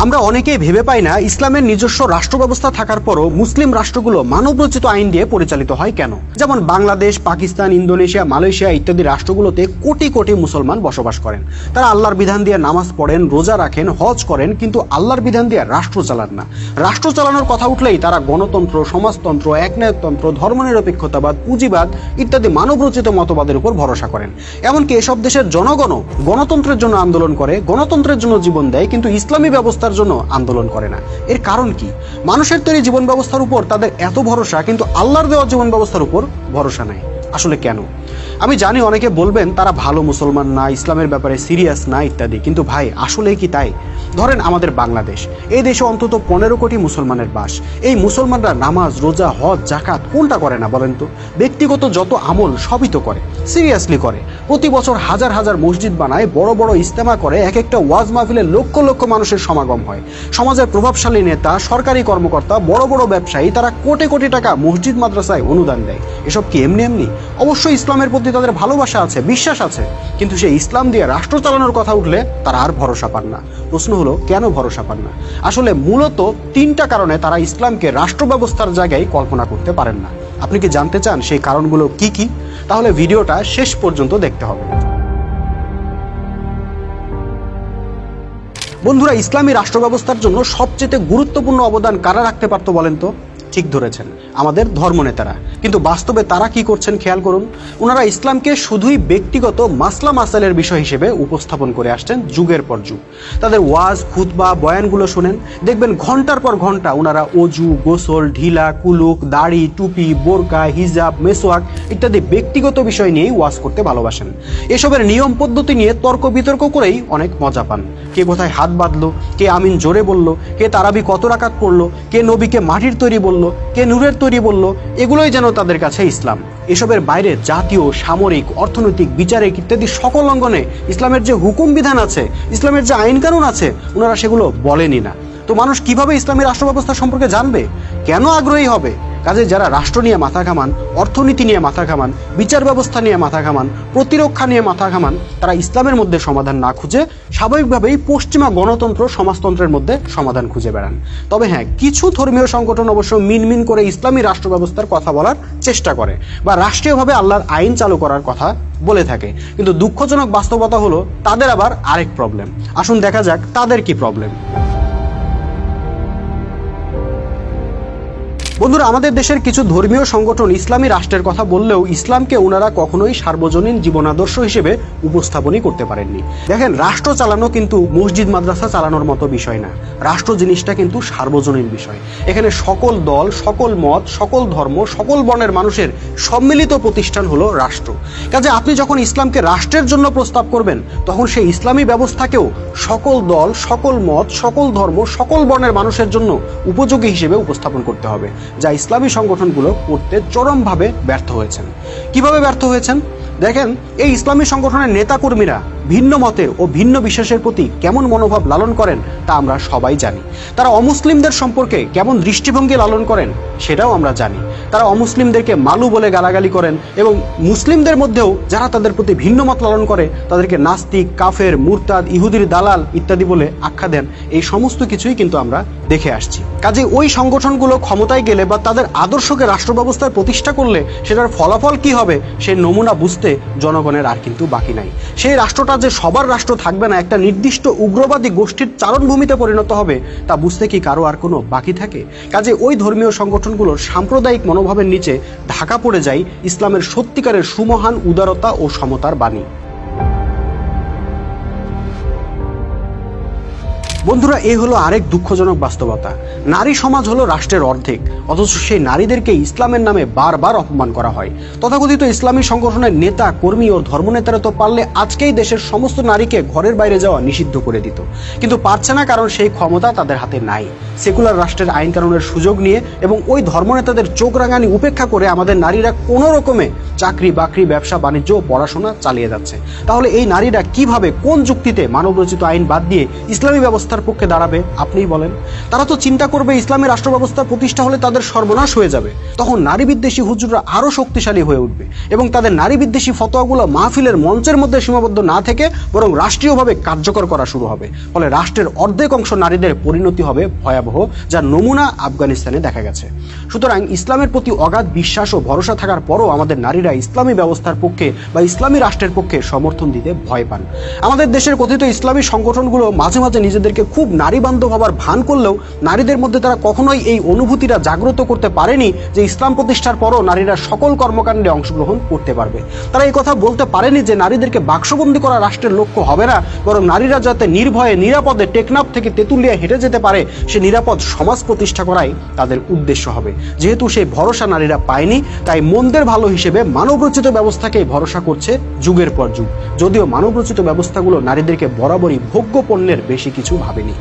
আমরা অনেকেই ভেবে পাই না ইসলামের নিজস্ব রাষ্ট্র ব্যবস্থা থাকার পরও মুসলিম রাষ্ট্রগুলো মানবরচিত আইন দিয়ে পরিচালিত হয় কেন। যেমন বাংলাদেশ, পাকিস্তান, ইন্দোনেশিয়া, মালয়েশিয়া ইত্যাদি রাষ্ট্রগুলোতে কোটি কোটি মুসলমান বসবাস করেন। তারা আল্লাহর বিধান দিয়ে নামাজ পড়েন, রোজা রাখেন, হজ করেন, কিন্তু আল্লাহর বিধান দিয়ে রাষ্ট্র চালান না। রাষ্ট্র চালানোর কথা উঠলেই তারা গণতন্ত্র, সমাজতন্ত্র, একনায়কতন্ত্র, ধর্মনিরপেক্ষতাবাদ, পুঁজিবাদ ইত্যাদি মানবরচিত মতবাদের উপর ভরসা করেন। এমনকি এসব দেশের জনগণও গণতন্ত্রের জন্য আন্দোলন করে, গণতন্ত্রের জন্য জীবন দেয়, কিন্তু ইসলামী ব্যবস্থার জন্য আন্দোলন করে না। এর কারণ কি? মানুষের তৈরি জীবন ব্যবস্থার উপর তাদের এত ভরসা, কিন্তু আল্লাহর দেওয়া জীবন ব্যবস্থার উপর ভরসা নাই। আসলে কেন? আমি জানি অনেকে বলবেন তারা ভালো মুসলমান না, ইসলামের ব্যাপারে সিরিয়াস না ইত্যাদি, কিন্তু ভাই আসলে কি তাই? ধরেন আমাদের বাংলাদেশ, এই দেশে অন্তত 15 কোটি মুসলমানের বাস। এই মুসলমানরা নামাজ, রোজা, হজ, জাকাত কোনটা করে না বলেন তো? ব্যক্তিগত যত আমল সবই তো করে, সিরিয়াসলি করে। প্রতি বছর হাজার হাজার মসজিদ বানায়, বড় বড় ইজতেমা করে, এক একটা ওয়াজ মাহফিলে লক্ষ লক্ষ মানুষের সমাগম হয়। সমাজের প্রভাবশালী নেতা, সরকারি কর্মকর্তা, বড় বড় ব্যবসায়ী তারা কোটি কোটি টাকা মসজিদ মাদ্রাসায় অনুদান দেয়। এসব কি এমনি এমনি? অবশ্যই ইসলামের প্রতি তাদের ভালোবাসা আছে, বিশ্বাস আছে, কিন্তু সেই ইসলাম দিয়ে রাষ্ট্র চালানোর কথা উঠলে তারা আর ভরসা পান না। প্রশ্ন হলো কেন ভরসা পান না? আসলে মূলত 3টা কারণে তারা ইসলামকে রাষ্ট্র ব্যবস্থার জায়গায় কল্পনা করতে পারেন না। আপনি কি জানতে চান সেই কারণগুলো কি কি? তাহলে ভিডিওটা শেষ পর্যন্ত দেখতে হবে। বন্ধুরা, ইসলামী রাষ্ট্র ব্যবস্থার জন্য সবচেয়ে গুরুত্বপূর্ণ অবদান কারা রাখতে পারতো বলেন তো? ঠিক ধরেছেন, আমাদের ধর্মনেতারা। কিন্তু বাস্তবে তারা কি করছেন খেয়াল করুন। ওনারা ইসলামকে শুধুই ব্যক্তিগত মাসলা মাসাইলের বিষয় হিসেবে উপস্থাপন করে আসছেন যুগের পর যুগ। তাদের ওয়াজ, খুতবা, বয়ানগুলো শুনেন, দেখবেন ঘন্টার পর ঘন্টা ওনারা অজু, গোসল, ঢিলা, কুলুক, দাড়ি, টুপি, বোরকা, হিজাব, মেসওয়াক ইত্যাদি ব্যক্তিগত বিষয় নিয়েই ওয়াজ করতে ভালোবাসেন। এসবের নিয়ম পদ্ধতি নিয়ে তর্ক বিতর্ক করেই অনেক মজা পান। কে কোথায় হাত বাঁধলো, কে আমিন জোরে বলল, কে তারাবি কত রাকাত পড়লো, কে নবীকে মাটির তৈরি বলল, কে নূরের তৈরি বলল, এগুলোই যেন তাদের কাছে ইসলাম। এসবের বাইরে জাতীয়, সামরিক, অর্থনৈতিক, বিচারিক ইত্যাদি সকল অঙ্গনে ইসলামের যে হুকুম বিধান আছে, ইসলামের যে আইন কানুন আছে, ওনারা সেগুলো বলেনই না। তো মানুষ কিভাবে ইসলামী রাষ্ট্র ব্যবস্থা সম্পর্কে জানবে? কেন আগ্রহী হবে? কাজে যারা রাষ্ট্র নিয়ে মাথা ঘামান, অর্থনীতি নিয়ে মাথা ঘামান, বিচার ব্যবস্থা নিয়ে মাথা ঘামান, প্রতিরক্ষা নিয়ে মাথা ঘামান, তারা ইসলামের মধ্যে সমাধান না খুঁজে স্বাভাবিকভাবেই পশ্চিমা গণতন্ত্র, সমাজতন্ত্রের মধ্যে সমাধান খুঁজে বেড়ান। তবে হ্যাঁ, কিছু ধর্মীয় সংগঠন অবশ্য মিনমিন করে ইসলামী রাষ্ট্র ব্যবস্থার কথা বলার চেষ্টা করে বা রাষ্ট্রীয়ভাবে আল্লাহর আইন চালু করার কথা বলে থাকে, কিন্তু দুঃখজনক বাস্তবতা হলো তাদের আবার আরেক প্রবলেম। আসুন দেখা যাক তাদের কি প্রবলেম। বন্ধুরা, আমাদের দেশের কিছু ধর্মীয় সংগঠন ইসলামী রাষ্ট্রের কথা বললেও ইসলামকে ওনারা কখনোই সার্বজনীন জীবনাদর্শ হিসেবে উপস্থাপনই করতে পারেননি। দেখেন, রাষ্ট্র চালানো কিন্তু মসজিদ মাদ্রাসা চালানোর মতো বিষয় না। রাষ্ট্র জিনিসটা কিন্তু সার্বজনীন বিষয়। এখানে সকল দল, সকল মত, সকল ধর্ম, সকল বর্ণের মানুষের সম্মিলিত প্রতিষ্ঠান হলো রাষ্ট্র। কাজে আপনি যখন ইসলামকে রাষ্ট্রের জন্য প্রস্তাব করবেন, তখন সেই ইসলামী ব্যবস্থাকেও সকল দল, সকল মত, সকল ধর্ম, সকল বর্ণের মানুষের জন্য উপযোগী হিসেবে উপস্থাপন করতে হবে, যা ইসলামী সংগঠনগুলো করতে চরমভাবে ব্যর্থ হয়েছেন। কিভাবে ব্যর্থ হয়েছেন? দেখেন, এই ইসলামী সংগঠনের নেতাকর্মীরা ভিন্ন মতের ও ভিন্ন বিশ্বাসের প্রতি কেমন মনোভাব লালন করেন তা আমরা সবাই জানি। তারা অমুসলিমদের সম্পর্কে কেমন দৃষ্টিভঙ্গি লালন করেন সেটাও আমরা জানি। তারা অমুসলিমদেরকে মালু বলে গালাগালি করেন এবং মুসলিমদের মধ্যেও যারা তাদের প্রতি ভিন্ন মত লালন করে তাদেরকে নাস্তিক, কাফের, মুরতাদ, ইহুদির দালাল ইত্যাদি বলে আখ্যা দেন। এই সমস্ত কিছুই কিন্তু আমরা দেখে আসছি। কাজে ওই সংগঠনগুলো ক্ষমতায় গেলে বা তাদের আদর্শকে রাষ্ট্র ব্যবস্থায় প্রতিষ্ঠা করলে সেটার ফলাফল কি হবে সেই নমুনা বুঝতে জনগণের আর কিন্তু বাকি নাই। সেই রাষ্ট্রটা যে সবার রাষ্ট্র থাকবে না, একটা নির্দিষ্ট উগ্রবাদী গোষ্ঠীর চারণভূমিতে পরিণত হবে, তা বুঝতে কি কারো আর কোনো বাকি থাকে? কাজে ওই ধর্মীয় সংগঠনগুলোর সাম্প্রদায়িক মনোভাবের নিচে ঢাকা পড়ে যায় ইসলামের সত্যিকারের সুমহান উদারতা ও সমতার বাণী। বন্ধুরা, এই হলো আরেক দুঃখজনক বাস্তবতা। নারী সমাজ হলো রাষ্ট্রের অর্ধেক, অথচ সেই নারীদেরকে ইসলামের নামে বারবার অপমান করা হয়। তথাকথিত ইসলামী সংগঠনের নেতা, কর্মী ও ধর্মনেতারা তো পারলে আজকেই দেশের সমস্ত নারীকে ঘরের বাইরে যাওয়া নিষিদ্ধ করে দিত, কিন্তু পারছে না, কারণ সেই ক্ষমতা তাদের হাতে নাই। সেকুলার রাষ্ট্রের আইন কানুনের সুযোগ নিয়ে এবং ওই ধর্মনেতাদের চোখ রাঙানি উপেক্ষা করে আমাদের নারীরা কোনো রকমে চাকরি বাকরি, ব্যবসা বাণিজ্য, পড়াশোনা চালিয়ে যাচ্ছে। তাহলে এই নারীরা কিভাবে, কোন যুক্তিতে মানবরচিত আইন বাদ দিয়ে ইসলামী ব্যবস্থার পক্ষে দাঁড়াবে আপনিই বলেন? তারা তো চিন্তা করবে ইসলামী রাষ্ট্র ব্যবস্থা প্রতিষ্ঠা হলে তাদের সর্বনাশ হয়ে যাবে। তখন নারী বিদ্বেষী হুজুররা আরো শক্তিশালী হয়ে উঠবে এবং তাদের নারী বিদ্বেষী ফতোয়াগুলো মাহফিলের মঞ্চের মধ্যে সীমাবদ্ধ না থেকে বরং রাষ্ট্রীয়ভাবে কার্যকর করা শুরু হবে। ফলে রাষ্ট্রের অর্ধেক অংশ নারীদের পরিণতি হবে ভয়াবহ, যার নমুনা আফগানিস্তানে দেখা গেছে। সুতরাং ইসলামের প্রতি অগাধ বিশ্বাস ও ভরসা থাকার পরও আমাদের নারীরা ইসলামী ব্যবস্থার পক্ষে বা ইসলামী রাষ্ট্রের পক্ষে সমর্থন দিতে ভয় পান। আমাদের দেশের কথিত ইসলামী সংগঠনগুলো মাঝে মাঝে নিজেদেরকে খুব নারী বান্ধব হবার ভান করলেও নারীদের মধ্যে তারা কখনোই এই অনুভূতিটা জাগ্রত করতে পারেনি যে ইসলাম প্রতিষ্ঠার পরও নারীরা সকল কর্মকাণ্ডে অংশগ্রহণ করতে পারবে। তারা এই কথা বলতে পারেনি যে নারীদেরকে বাক্সবন্দী করা রাষ্ট্রের লক্ষ্য হবে না, বরং নারীরা যাতে নির্ভয়ে নিরাপদে টেকনাফ থেকে তেঁতুলিয়া হেঁটে যেতে পারে সে নিরাপদ সমাজ প্রতিষ্ঠা করাই তাদের উদ্দেশ্য হবে। যেহেতু সেই ভরসা নারীরা পায়নি, তাই মন্দের ভালো হিসেবে মানবরচিত ব্যবস্থাকে ভরসা করছে যুগের পর যুগ, যদিও মানবরচিত ব্যবস্থাগুলো নারীদেরকে বরাবরই ভোগ্য পণ্যের বেশি কিছু ভাবেনি।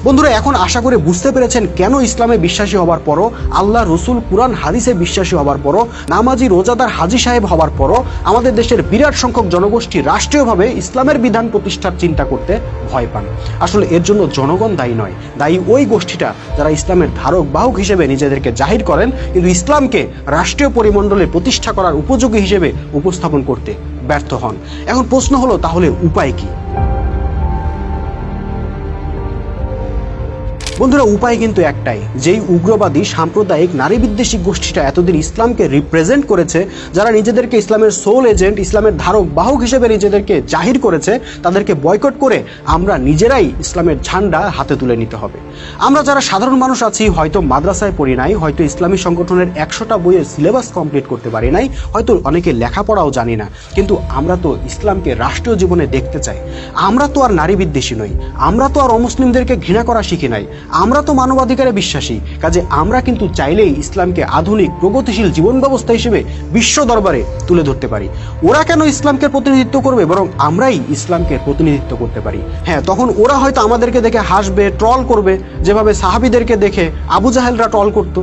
বন্ধুরা, এখন আশা করে বুঝতে পেরেছেন কেন ইসলামে বিশ্বাসী হবার পরও, আল্লাহ, রসুল, কুরআন, হাদিসে বিশ্বাসী হবার পরও, নামাজি, রোজাদার, হাজী সাহেব হবার পরও আমাদের দেশের বিরাট সংখ্যক জনগোষ্ঠী রাষ্ট্রীয়ভাবে ইসলামের বিধান প্রতিষ্ঠার চিন্তা করতে ভয় পান। আসলে এর জন্য জনগণ দায়ী নয়, দায়ী ওই গোষ্ঠীটা যারা ইসলামের ধারক বাহক হিসেবে নিজেদেরকে জাহির করেন কিন্তু ইসলামকে রাষ্ট্রীয় পরিমণ্ডলে প্রতিষ্ঠা করার উপযোগী হিসেবে উপস্থাপন করতে ব্যর্থ হন। এখন প্রশ্ন হলো, তাহলে উপায় কি? বন্ধুরা, উপায় কিন্তু একটাই। যেই উগ্রবাদী সাম্প্রদায়িক নারী বিদ্বেষী গোষ্ঠীটা এতদিন ইসলামকে রিপ্রেজেন্ট করেছে, যারা নিজেদেরকে ইসলামের সোল এজেন্ট, ইসলামের ধারক বাহক হিসেবে নিজেদেরকে জাহির করেছে, তাদেরকে বয়কট করে আমরা নিজেরাই ইসলামের ঝান্ডা হাতে তুলে নিতে হবে। আমরা যারা সাধারণ মানুষ আছি, হয়তো মাদ্রাসায় পড়ি নাই, হয়তো ইসলামী সংগঠনের 100টা বইয়ের সিলেবাস কমপ্লিট করতে পারি নাই, হয়তো অনেকে লেখাপড়াও জানি না, কিন্তু আমরা তো ইসলামকে রাষ্ট্রীয় জীবনে দেখতে চাই। আমরা তো আর নারী বিদ্বেষী নই, আমরা তো আর অমুসলিমদেরকে ঘৃণা করা শিখি নাই, আমরা তো মানবাধিকারে বিশ্বাসী। কাজে আমরা কিন্তু চাইলেই ইসলামকে আধুনিক প্রগতিশীল জীবন ব্যবস্থা হিসেবে বিশ্ব দরবারে তুলে ধরতে পারি। ওরা কেন ইসলামকে প্রতিনিধিত্ব করবে, বরং আমরাই ইসলামকে প্রতিনিধিত্ব করতে পারি। হ্যাঁ, তখন ওরা হয়তো আমাদেরকে দেখে হাসবে, ট্রল করবে, যেভাবে সাহাবীদেরকে দেখে আবু জাহেলরা ট্রল করতো।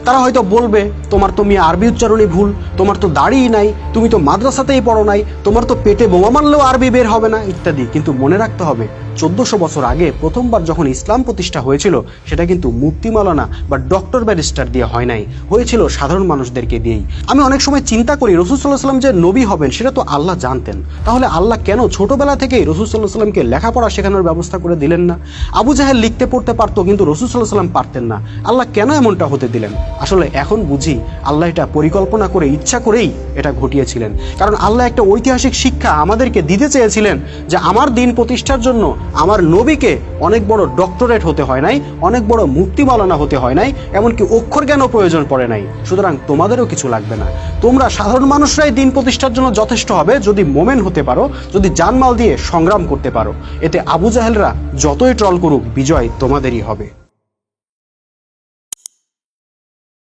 তারা হয়তো বলবে, তোমার তো মিয়া আরবি উচ্চারণই ভুল, তোমার তো দাড়িই নাই, তুমি তো মাদ্রাসাতেই পড়ো নাই, তোমার তো পেটে বোমা মারলেও আরবি বের হবে না, ইত্যাদি। কিন্তু মনে রাখতে হবে, 1400 বছর আগে প্রথমবার যখন ইসলাম প্রতিষ্ঠা হয়েছিল, সেটা কিন্তু মুফতি মাওলানা বা ডক্টর ব্যারিস্টার দিয়ে হয় নাই, হয়েছিল সাধারণ মানুষদেরকে দিয়েই। আমি অনেক সময় চিন্তা করি, রাসূল সাল্লাল্লাহু আলাইহি ওয়াসাল্লাম যে নবী হবেন সেটা তো আল্লাহ জানতেন, তাহলে আল্লাহ কেন ছোটবেলা থেকেই রাসূল সাল্লাল্লাহু আলাইহি ওয়াসাল্লামকে লেখাপড়া শেখানোর ব্যবস্থা করে দিলেন না? আবু জাহেল লিখতে পড়তে পারতো, কিন্তু রাসূল সাল্লাল্লাহু আলাইহি ওয়াসাল্লাম পারতেন না। আল্লাহ কেন এমনটা হতে দিলেন? আসলে এখন বুঝি, আল্লাহ এটা পরিকল্পনা করে, ইচ্ছা করেই এটা ঘটিয়েছিলেন। কারণ আল্লাহ একটা ঐতিহাসিক শিক্ষা আমাদেরকে দিতে চেয়েছিলেন যে আমার দিন প্রতিষ্ঠার জন্য আমার নবীকে অনেক বড় ডক্টরেট হতে হয় নাই, অনেক বড় মুফতি মাওলানা হতে হয় নাই, এমনকি অক্ষর জ্ঞানও প্রয়োজন পড়ে নাই। সুতরাং তোমাদেরও কিছু লাগবে না, তোমরা সাধারণ মানুষরাই দিন প্রতিষ্ঠার জন্য যথেষ্ট হবে যদি মোমেন হতে পারো, যদি জানমাল দিয়ে সংগ্রাম করতে পারো। এতে আবু জাহেলরা যতই ট্রল করুক, বিজয় তোমাদেরই হবে।